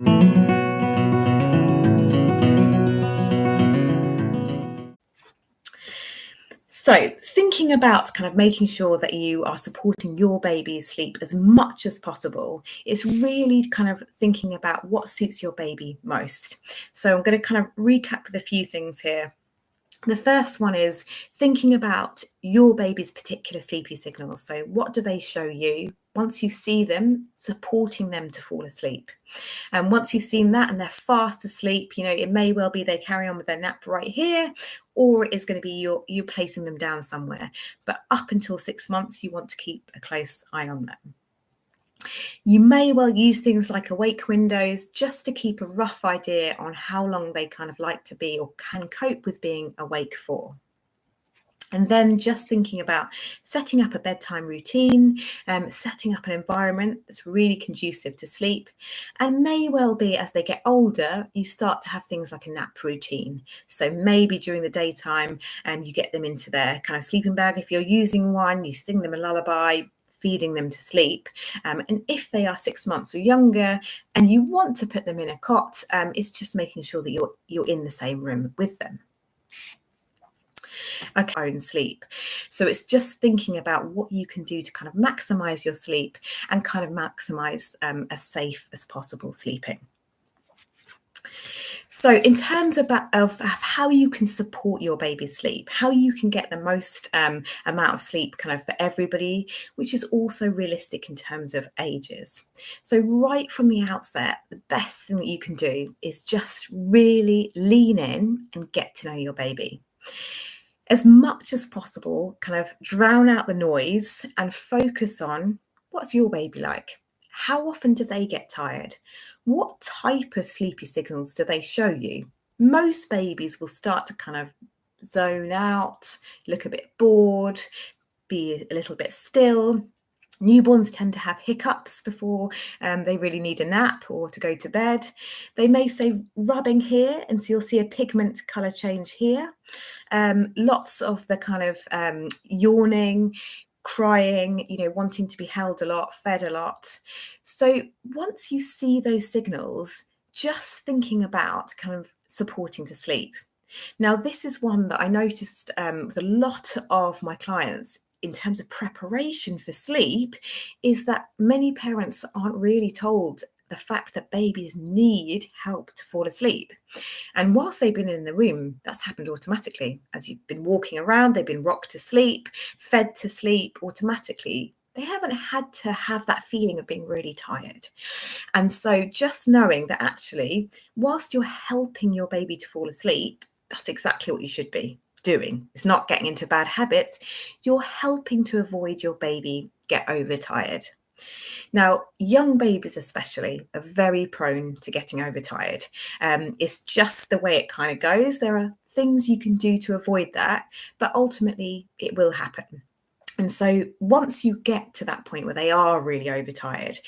So, thinking about kind of making sure that you are supporting your baby's sleep as much as possible is really kind of thinking about what suits your baby most. So, I'm going to kind of recap with a few things here. The first one is thinking about your baby's particular sleepy signals. So, what do they show you? Once you see them, supporting them to fall asleep. And once you've seen that and they're fast asleep, it may well be they carry on with their nap right here, or it is going to be you placing them down somewhere. But up until 6 months, you want to keep a close eye on them. You may well use things like awake windows just to keep a rough idea on how long they kind of like to be or can cope with being awake for. And then just thinking about setting up a bedtime routine, setting up an environment that's really conducive to sleep. And may well be as they get older, you start to have things like a nap routine. So maybe during the daytime, you get them into their kind of sleeping bag. If you're using one, you sing them a lullaby, feeding them to sleep. And if they are 6 months or younger and you want to put them in a cot, it's just making sure that you're in the same room with them. Own sleep. So it's just thinking about what you can do to kind of maximize your sleep and kind of maximize as safe as possible sleeping. So in terms of how you can support your baby's sleep, how you can get the most amount of sleep kind of for everybody, which is also realistic in terms of ages. So right from the outset, the best thing that you can do is just really lean in and get to know your baby. As much as possible, kind of drown out the noise and focus on what's your baby like? How often do they get tired? What type of sleepy signals do they show you? Most babies will start to kind of zone out, look a bit bored, be a little bit still. Newborns tend to have hiccups before they really need a nap or to go to bed. They may say rubbing here, and so you'll see a pigment colour change here. Lots of the kind of yawning, crying, wanting to be held a lot, fed a lot. So once you see those signals, just thinking about kind of supporting to sleep. Now, this is one that I noticed with a lot of my clients in terms of preparation for sleep, is that many parents aren't really told the fact that babies need help to fall asleep. And whilst they've been in the room, that's happened automatically. As you've been walking around, they've been rocked to sleep, fed to sleep automatically. They haven't had to have that feeling of being really tired. And so just knowing that actually, whilst you're helping your baby to fall asleep, that's exactly what you should be doing. It's not getting into bad habits. You're helping to avoid your baby get overtired. Now, young babies especially are very prone to getting overtired. It's just the way it kind of goes. There are things you can do to avoid that, but ultimately it will happen. And so once you get to that point where they are really overtired,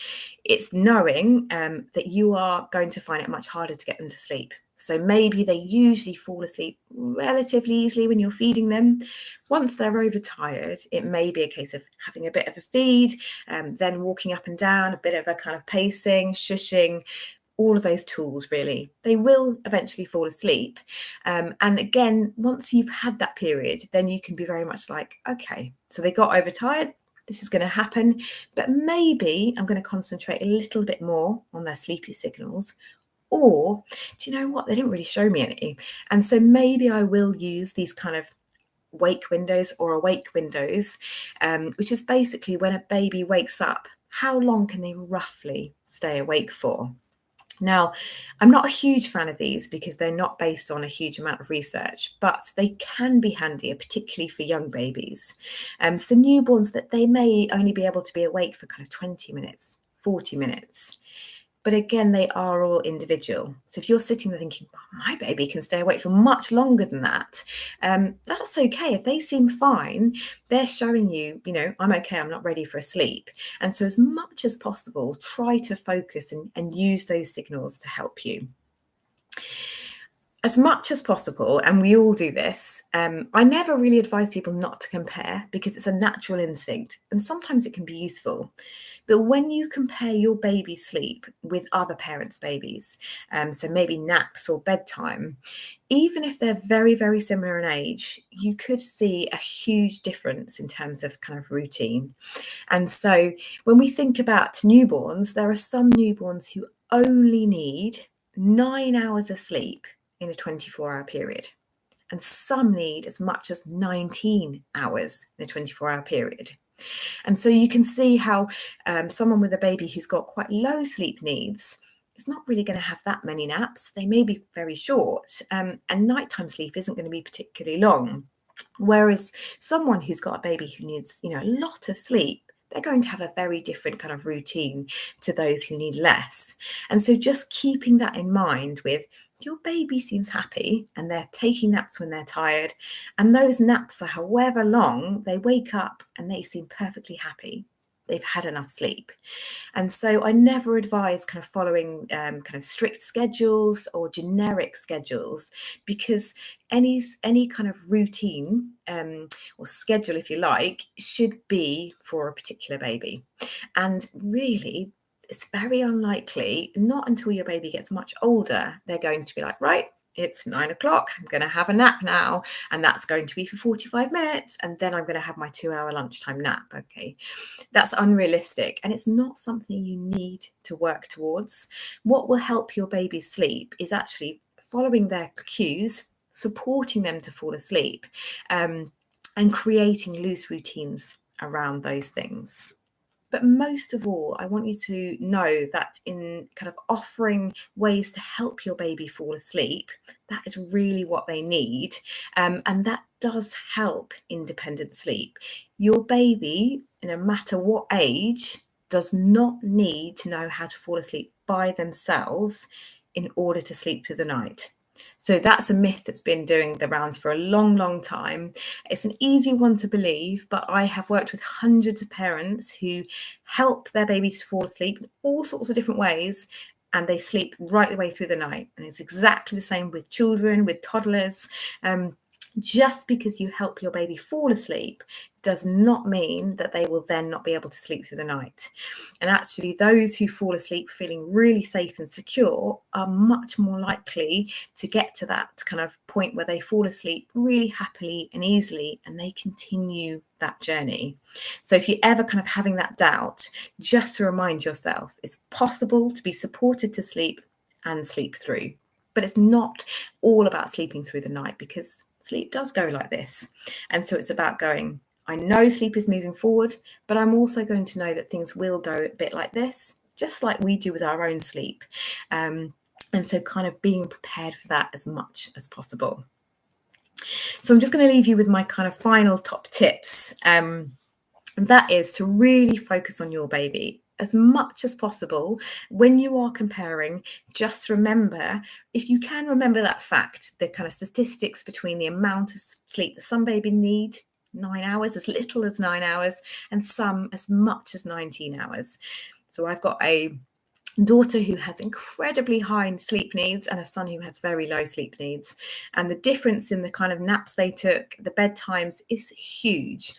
it's knowing that you are going to find it much harder to get them to sleep. So maybe they usually fall asleep relatively easily when you're feeding them. Once they're overtired, it may be a case of having a bit of a feed, then walking up and down, a bit of a kind of pacing, shushing, all of those tools really. They will eventually fall asleep. And again, once you've had that period, then you can be very much like, okay, so they got overtired. This is going to happen, but maybe I'm going to concentrate a little bit more on their sleepy signals. Or, do you know what? They didn't really show me any. And so maybe I will use these kind of wake windows or awake windows, which is basically when a baby wakes up, how long can they roughly stay awake for? Now, I'm not a huge fan of these because they're not based on a huge amount of research, but they can be handier, particularly for young babies. So newborns, that they may only be able to be awake for kind of 20 minutes, 40 minutes. But again, they are all individual. So if you're sitting there thinking, oh, my baby can stay awake for much longer than that, that's okay. If they seem fine, they're showing you, I'm okay, I'm not ready for a sleep. And so as much as possible, try to focus and use those signals to help you. As much as possible, and we all do this, I never really advise people not to compare because it's a natural instinct and sometimes it can be useful. But when you compare your baby's sleep with other parents' babies, so maybe naps or bedtime, even if they're very, very similar in age, you could see a huge difference in terms of kind of routine. And so when we think about newborns, there are some newborns who only need 9 hours of sleep in a 24-hour period. And some need as much as 19 hours in a 24-hour period. And so you can see how someone with a baby who's got quite low sleep needs is not really going to have that many naps. They may be very short, and nighttime sleep isn't going to be particularly long. Whereas someone who's got a baby who needs, a lot of sleep, they're going to have a very different kind of routine to those who need less. And so just keeping that in mind with your baby seems happy and they're taking naps when they're tired, and those naps are however long, they wake up and they seem perfectly happy. They've had enough sleep. And so I never advise kind of following kind of strict schedules or generic schedules, because any kind of routine or schedule, if you like, should be for a particular baby. And really, it's very unlikely, not until your baby gets much older, they're going to be like, right, it's 9 o'clock, I'm going to have a nap now, and that's going to be for 45 minutes, and then I'm going to have my 2-hour lunchtime nap. Okay, that's unrealistic, and it's not something you need to work towards. What will help your baby sleep is actually following their cues, supporting them to fall asleep, and creating loose routines around those things. But most of all, I want you to know that in kind of offering ways to help your baby fall asleep, that is really what they need. And that does help independent sleep. Your baby, no matter what age, does not need to know how to fall asleep by themselves in order to sleep through the night. So that's a myth that's been doing the rounds for a long, long time. It's an easy one to believe, but I have worked with hundreds of parents who help their babies fall asleep in all sorts of different ways, and they sleep right the way through the night. And it's exactly the same with children, with toddlers. Just because you help your baby fall asleep does not mean that they will then not be able to sleep through the night. And actually, those who fall asleep feeling really safe and secure are much more likely to get to that kind of point where they fall asleep really happily and easily, and they continue that journey. So if you're ever kind of having that doubt, just to remind yourself, it's possible to be supported to sleep and sleep through. But it's not all about sleeping through the night, because sleep does go like this. And so it's about going, I know sleep is moving forward, but I'm also going to know that things will go a bit like this, just like we do with our own sleep. And so kind of being prepared for that as much as possible. So I'm just going to leave you with my kind of final top tips. And that is to really focus on your baby as much as possible. When you are comparing, just remember, if you can remember that fact, the kind of statistics between the amount of sleep that some babies need, 9 hours, as little as 9 hours, and some as much as 19 hours. So I've got a daughter who has incredibly high sleep needs and a son who has very low sleep needs. And the difference in the kind of naps they took, the bedtimes, is huge.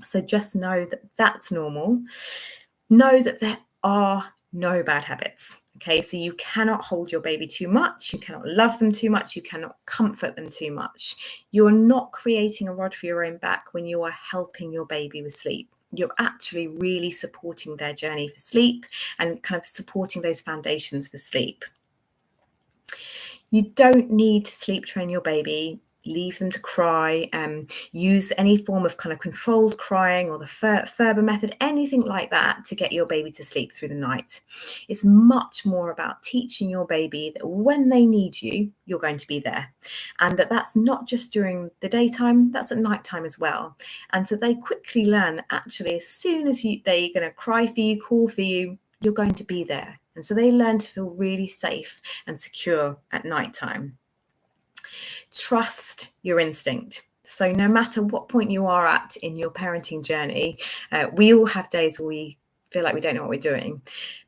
So just know that that's normal. Know that there are no bad habits. Okay, so you cannot hold your baby too much. You cannot love them too much. You cannot comfort them too much. You're not creating a rod for your own back when you are helping your baby with sleep. You're actually really supporting their journey for sleep and kind of supporting those foundations for sleep. You don't need to sleep train your baby. Leave them to cry, use any form of kind of controlled crying or the Ferber method, anything like that, to get your baby to sleep through the night. It's much more about teaching your baby that when they need you, you're going to be there. And that's not just during the daytime, that's at nighttime as well. And so they quickly learn, actually, as soon as they're going to cry for you, call for you, you're going to be there. And so they learn to feel really safe and secure at nighttime. Trust your instinct. So no matter what point you are at in your parenting journey, we all have days where we feel like we don't know what we're doing.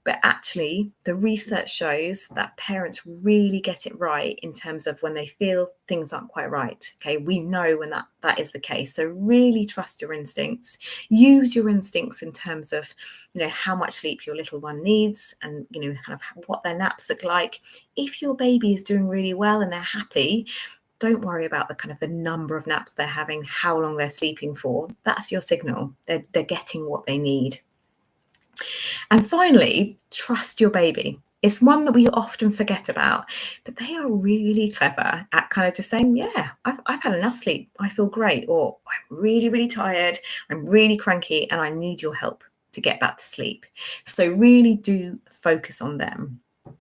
But actually, the research shows that parents really get it right in terms of when they feel things aren't quite right. Okay, we know when that is the case. So really trust your instincts. Use your instincts in terms of, how much sleep your little one needs, and kind of what their naps look like. If your baby is doing really well and they're happy, don't worry about the number of naps they're having, how long they're sleeping for. That's your signal. They're getting what they need. And finally, trust your baby. It's one that we often forget about, but they are really clever at kind of just saying, yeah, I've had enough sleep. I feel great. Or I'm really, really tired. I'm really cranky and I need your help to get back to sleep. So really do focus on them.